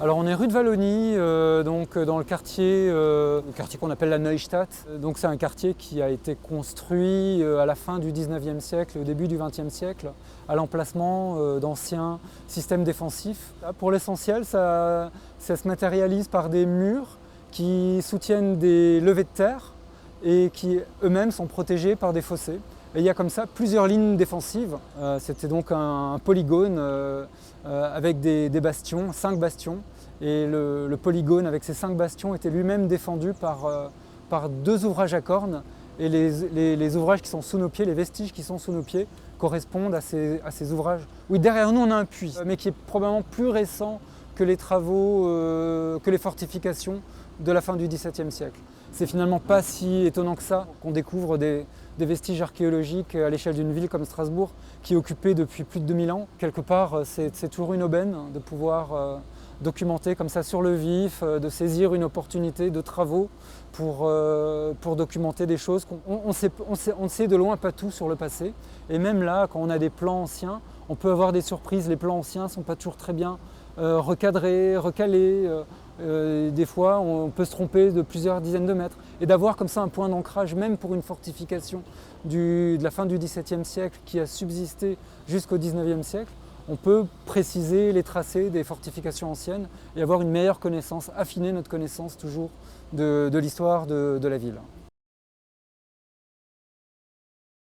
Alors on est rue de Wallonie, donc dans le quartier qu'on appelle la Neustadt. Donc c'est un quartier qui a été construit à la fin du 19e siècle, au début du 20e siècle, à l'emplacement d'anciens systèmes défensifs. Pour l'essentiel, ça se matérialise par des murs qui soutiennent des levées de terre et qui eux-mêmes sont protégés par des fossés. Et il y a comme ça plusieurs lignes défensives. C'était donc un polygone avec des bastions, 5 bastions. Et le polygone avec ces 5 bastions était lui-même défendu par 2 ouvrages à cornes. Et les ouvrages qui sont sous nos pieds, les vestiges qui sont sous nos pieds, correspondent à ces ouvrages. Oui, derrière nous on a un puits, mais qui est probablement plus récent que les travaux, que les fortifications de la fin du XVIIe siècle. C'est finalement pas si étonnant que ça qu'on découvre des vestiges archéologiques à l'échelle d'une ville comme Strasbourg qui est occupée depuis plus de 2000 ans. Quelque part, c'est toujours une aubaine de pouvoir documenter comme ça sur le vif, de saisir une opportunité de travaux pour documenter des choses on ne sait de loin pas tout sur le passé. Et même là, quand on a des plans anciens, on peut avoir des surprises. Les plans anciens ne sont pas toujours très bien recadrés, recalés. Des fois, on peut se tromper de plusieurs dizaines de mètres. Et d'avoir comme ça un point d'ancrage, même pour une fortification de la fin du XVIIe siècle qui a subsisté jusqu'au XIXe siècle, on peut préciser les tracés des fortifications anciennes et avoir une meilleure connaissance, affiner notre connaissance toujours de l'histoire de la ville.